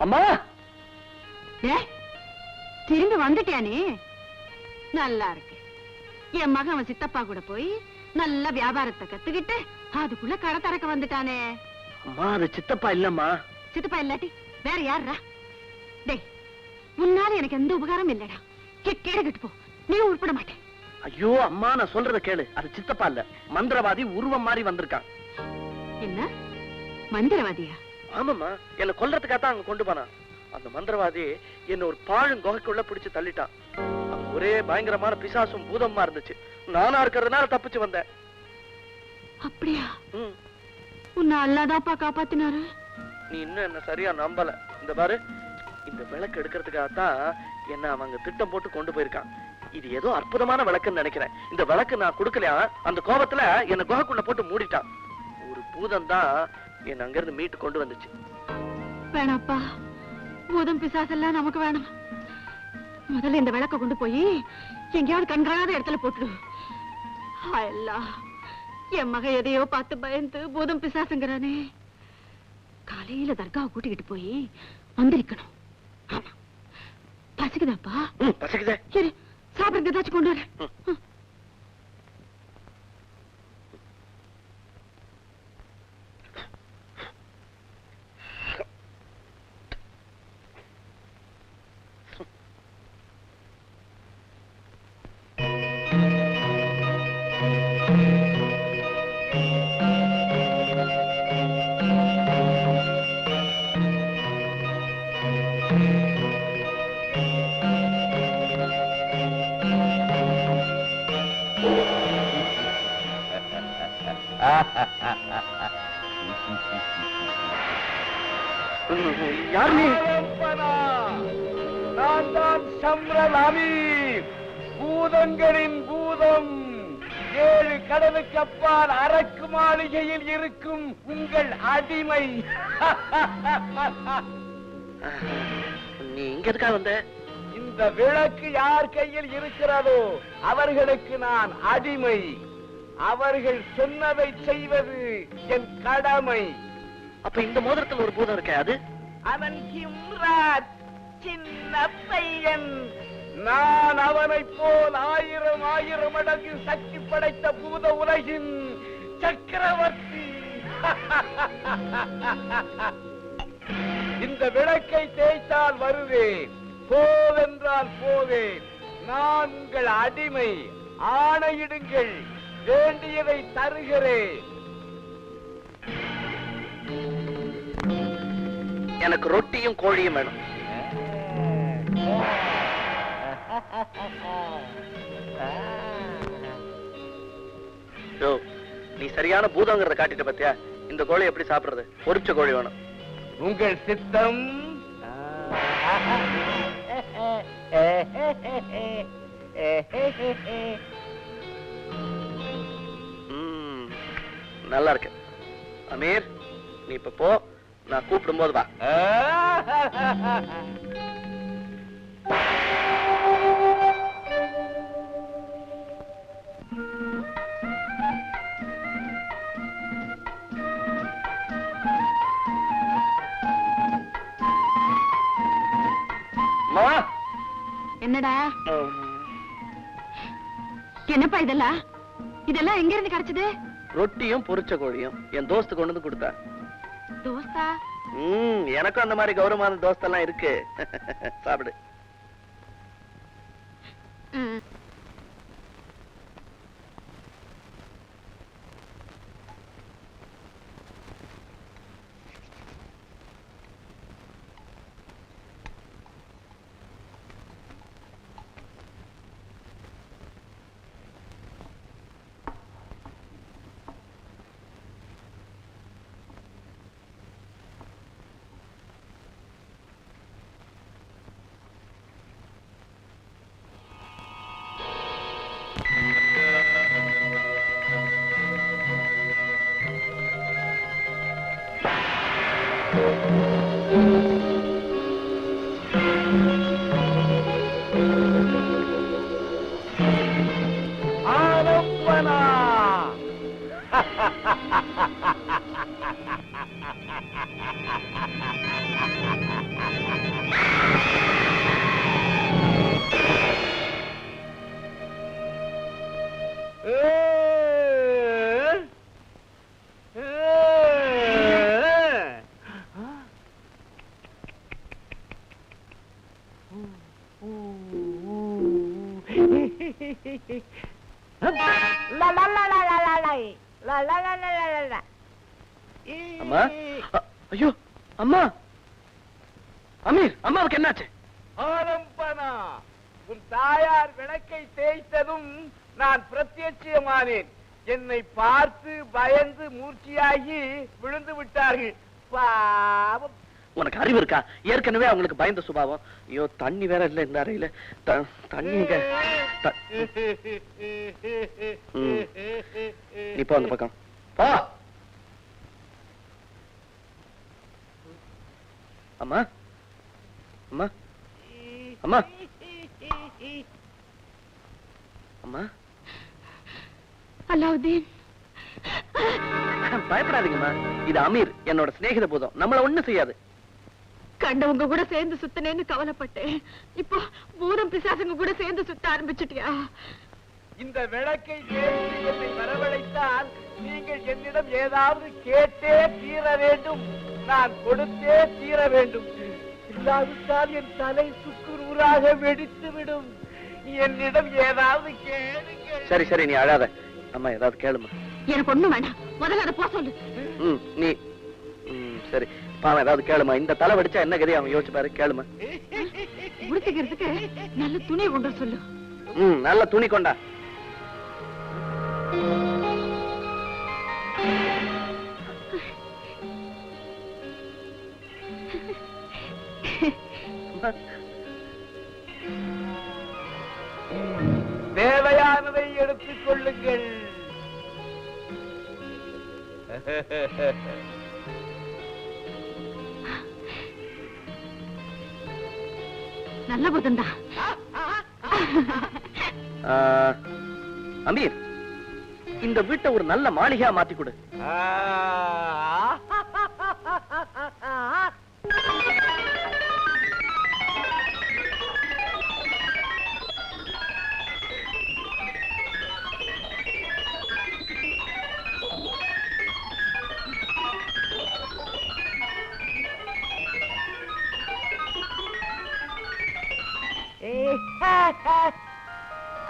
அம்மா திரும்பி வந்துட்டியானே? நல்லா இருக்கு. என் மகன் அவன் சித்தப்பா கூட போய் நல்ல வியாபாரத்தை கத்துக்கிட்டு அதுக்குள்ள கடை திறக்க வந்துட்டானே. அம்மா அது சித்தப்பா இல்லம்மா. சித்தப்பா இல்லாட்டி வேற யாரா? டேய், உன்னால எனக்கு எந்த உபகாரம் இல்லடா. கேடு கட்டு போ. நீ உருப்பட மாட்டேன். ஐயோ அம்மா, நான் சொல்றத கேளு. அது சித்தப்பா இல்ல, மந்திரவாதி உருவம் மாறி வந்திருக்கான். என்ன மந்திரவாதியா? ஆமாம்மா, என்ன கொல்றதுக்காக அங்க கொண்டு போனான். அந்த மந்திரவாதி என்ன ஒரு பாழும் குகைக்குள்ள பிடிச்சு தள்ளிட்டான். ஒரே பயங்கரமான பிசாசும் பூதமா இருந்துச்சு. நானா இருக்கிறதுனால தப்பிச்சு வந்தேன். அப்படியா? உன்னை அல்லாதாப்பா காப்பாத்தினாரு. நீ இன்னும் என்ன சரியா நம்பல. இந்த பாரு, இந்த விளக்கு எடுக்கிறதுக்காகத்தான் என்ன அவங்க திட்டம் போட்டு கொண்டு போயிருக்கான். இது ஏதோ அற்புதமான விளக்குன்னு நினைக்கிறேன். இந்த விளக்கு நான் கொடுக்கலையா, அந்த கோபத்துல என்ன குகைக்குள்ள போட்டு மூடிட்டான். ஒரு பூதம் தான் என்ன அங்கிருந்து மீட்டு கொண்டு வந்துச்சு. வேணாப்பா, பூதம் பிசாசெல்லாம் நமக்கு வேணாம். முதல்ல இந்த விளக்க கொண்டு போய் எங்கேயாவது கண்காணாத இடத்துல போட்டுடு. என் மக எதையோ பார்த்து பயந்து பூதம் பிசாசுங்கிறானே. காலையில தர்காவை கூட்டிக்கிட்டு போய் மந்திரிக்கணும். ஆமா, பசிக்குதாப்பா? பசிக்குதே. சரி, சாப்பிடுறது ஏதாச்சும் கொண்டு வரேன். யார் நீ? நான் தான் சம்ரல் அமீர், பூதங்களின் பூதம். 7 கடலுக்கு அப்பால் அரக்கு மாளிகையில் இருக்கும் உங்கள் அடிமை. நீ இங்க இருக்கா வந்த? இந்த விளக்கு யார் கையில் இருக்கிறதோ அவர்களுக்கு நான் அடிமை. அவர்கள் சொன்னதை செய்வது என் கடமை. அப்ப இந்த மோதிரத்தில் ஒரு பூதம் இருக்க, அது? அவன் ஹிம்ராத், சின்ன பையன். நான் அவனை போல் 1000 மடங்கு சக்தி படைத்த பூத உலகின் சக்கரவர்த்தி. இந்த விளக்கை தேய்த்தால் வருவேன், போவென்றால் போவேன். நான் உங்கள் அடிமை. ஆணையிடுங்கள், வேண்டியதை தருகிறேன். எனக்கு ரொட்டியும் கோழியும் வேணும். நீ சரியான பூதங்கிறத காட்டிட்ட பத்தியா? இந்த கோழி எப்படி சாப்பிடுறது? பொரிச்ச கோழி வேணும். உங்கள் சித்தம். நல்லா இருக்கு. அமீர், நீ இப்ப போ, நான் கூப்பிடும் போது வா. என்னடா? என்னப்பா இதெல்லாம்? இதெல்லாம் எங்க இருந்து கிடைச்சது? ரொட்டியும் பொரிச்ச கோழியும் என் தோஸ்து கொண்டு வந்து கொடுத்தா. தோஸ்தா? எனக்கும் அந்த மாதிரி கௌரவமான தோஸ்தெல்லாம் இருக்கு. சாப்பிடு. அம்மா ஐயோ அம்மா அமீர் அம்மாவுக்கு என்னாச்சு? ஆரம்பனா உன் தாயார் விளக்கை தேய்த்ததும் நான் பிரத்யட்சமானேன். என்னை பார்த்து பயந்து மூர்ச்சியாகி விழுந்து விட்டார்கள். பாவம். உனக்கு அறிவு இருக்கா? ஏற்கனவே அவங்களுக்கு பயந்த சுபாவம். ஐயோ தண்ணி வேற இல்ல இந்த அறையில. தண்ணிங்க நீ போ அந்த பக்கம் போ. அம்மா அம்மா அம்மா அம்மா அலாவுதீன், பயப்படாதீங்கம்மா. இது அமீர், என்னோட சிநேகித பூதம். நம்மள ஒண்ணும் செய்யாது. கண்டவங்க கூட சேர்ந்து சுத்தினேன்னு கவலைப்பட்டேன். இப்போ பூதம் பிசாசுங்க கூட சேர்ந்து சுத்த ஆரம்பிச்சுட்டியா? இந்த விளக்கை தேடி என்னை வரவழைத்தால் நீங்கள் என்னிடம் ஏதாவது கேட்டே தீர வேண்டும். நான் கொடுத்தே தீர வேண்டும். இல்லாவிட்டால் என் தலை சுக்குநூறாக வெடித்து விடும். என்னிடம் ஏதாவது கேளுங்கள். சரி சரி, நீ அழாத. அம்மா ஏதாவது கேளுமா. எனக்கு ஒண்ணும் வேண்டாம், முதல்ல அதை போ சொல்லு. நீ சரி பாவம் ஏதாவது கேளுமா. இந்த தலை வெடிச்சா என்ன கதை அவன் யோசிச்சு பாரு. கேளுமா. உடுத்திக்கிறதுக்கு நல்ல துணி கொண்டு சொல்லு. நல்ல துணி கொண்டா. தேவையானதை எடுத்துக் கொள்ளுங்கள். நல்ல புதன்டா. அமீர், இந்த வீட்டை ஒரு நல்ல மாளிகையா மாத்தி கொடு.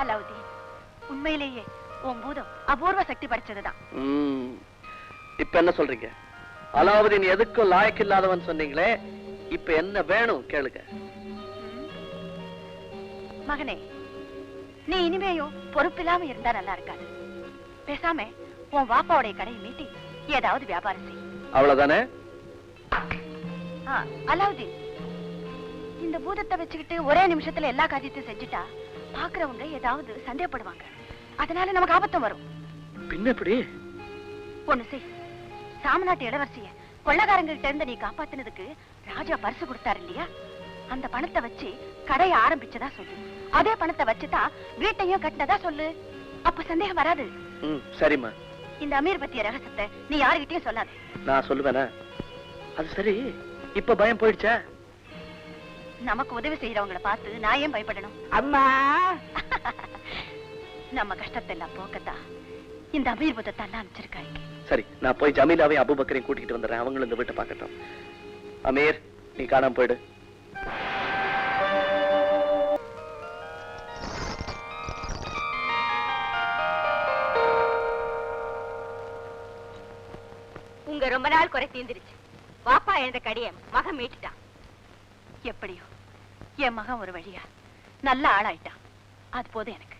அலாவுதீன், உண்மையிலேயே உன் பூதம் அபூர்வ சக்தி படைச்சதுதான். இப்ப என்ன சொல்றீங்க? அலாவுதீன் எதுக்கும் லாயக்கு இல்லாதவன் சொன்னீங்களே, இப்ப என்ன வேணும் கேளுங்க. மகனே, நீ இனிமேயும் பொறுப்பில்லாம இருந்தா நல்லா இருக்காது. பேசாம உன் வாப்பாவுடைய கடையை மீட்டி ஏதாவது வியாபாரம் செய். அவ்வளவுதானே? அலாவுதீன், இந்த பூதத்தை வச்சுக்கிட்டு ஒரே நிமிஷத்துல எல்லா காரியத்தையும் செஞ்சுட்டா பாக்குறவங்க ஏதாவது சந்தேகப்படுவாங்க. அதனால நமக்கு ஆபத்தம் வரும். பின்ன எப்படி? ஒண்ணு செய். சாமநாட்டு இளவரசிய கொள்ளக்காரங்க கிட்ட இருந்து நீ காப்பாத்தினதுக்கு ராஜா பரிசு கொடுத்தாரு இல்லையா? அந்த பணத்தை வச்சு கடையை ஆரம்பிச்சதா சொல்லு. அதே பணத்தை வச்சுதான் வீட்டையும் கட்டினதா சொல்லு. அப்ப சந்தேகம் வராது. சரிம்மா. இந்த அமீர் பத்திய ரகசியத்தை நீ யாருகிட்டயும் சொல்லாது. நான் சொல்லுவேனா? அது சரி, இப்ப பயம் போயிடுச்சா? நமக்கு உதவி செய்யறவங்களை பார்த்து நான் ஏன் பயப்படணும்? அம்மா, நம்ம கஷ்டத்தை எல்லாம் போக்கத்தான் இந்த அமீர் புத்தத்தை எல்லாம் அனுப்பிச்சிருக்காங்க. சரி, நான் போய் ஜமீலாவையும் அபூபக்கரையும் கூட்டிட்டு வந்துடுறேன். அவங்களும் இந்த வீட்டை பார்க்கட்டும். அமீர், நீ காணாம போயிடு. உங்க ரொம்ப நாள் குறை தீர்ந்துருச்சு. வாப்பா எழுந்த கடிய மகன் மீட்டுட்டான். எப்படியோ என் மகன் ஒரு வழியா நல்ல ஆளாயிட்டான். அது போதும் எனக்கு.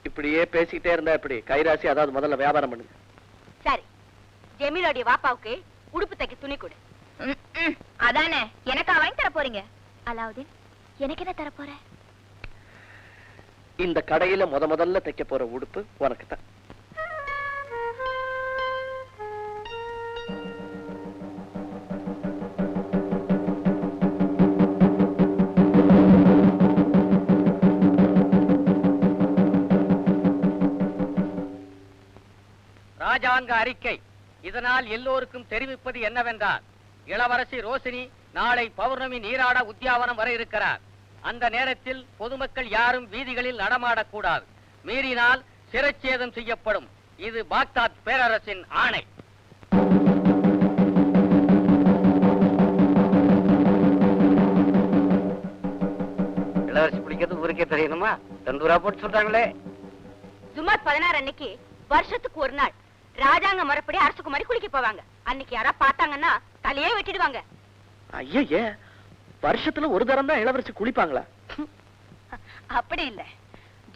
இப்படியே பேசிக்கிட்டே இருந்தா எப்படி? கைராசி, அதாவது முதல்ல வியாபாரம் பண்ணுங்க. சரி, ஜமீலோடைய வாப்பாவுக்கு உடுப்பு தைக்க துணி கொடு. அதானே எனக்கா வாங்கி தர போறீங்க? அலாவுதீன், எனக்கு என்ன தர போற? இந்த கடையில முதல்ல தைக்க போற உடுப்பு உனக்கு தான். ராஜாங்க அறிக்கை. இதனால் எல்லோருக்கும் தெரிவிப்பது என்னவென்றால், இளவரசி ரோசினி நாளை பௌர்ணமி நீராட உத்தியாவனம் வர இருக்கிறார். அந்த நேரத்தில் பொதுமக்கள் யாரும் வீதிகளில் நடமாடக்கூடாது. மீறினால் சிரச்சேதம் செய்யப்படும். இது பாக்தாத் பேரரசின் ஆணை. இளவரசி குளிக்கிறது ஊருக்கே தெரியணுமா? 2 ரூபா போட்டு சொல்றாங்களே. ஜுமாத் 16 அன்னைக்கு வருஷத்துக்கு ஒரு நாள் ராஜாங்க முறைப்படி அரசகுமாரி குளிக்க போவாங்க. அன்னைக்கு யாரா பார்த்தாங்கன்னா தலையே வெட்டிடுவாங்க. ஐயே, வருஷத்துல ஒரு தரம் தான் இளவரசி குளிப்பாங்களா? அப்படி இல்ல,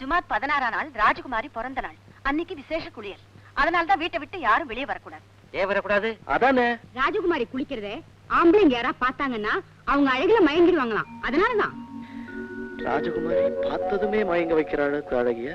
ஜுமாத் 16ஆம் நாள் ராஜகுமாரி பிறந்த நாள். அன்னைக்கு விசேஷ குளியல். அதனாலதான் வீட்டை விட்டு யாரும் வெளியே வரக்கூடாது. ஏன் வரக்கூடாது? அதானே. ராஜகுமாரி குளிக்கிறதே ஆம்பளைங்க யாரா பார்த்தாங்கன்னா அவங்க அழகுல மயங்கிடுவாங்களாம். அதனாலதான் ராஜகுமாரி பார்த்ததுமே மயங்க வைக்கிறாள் அழகிய.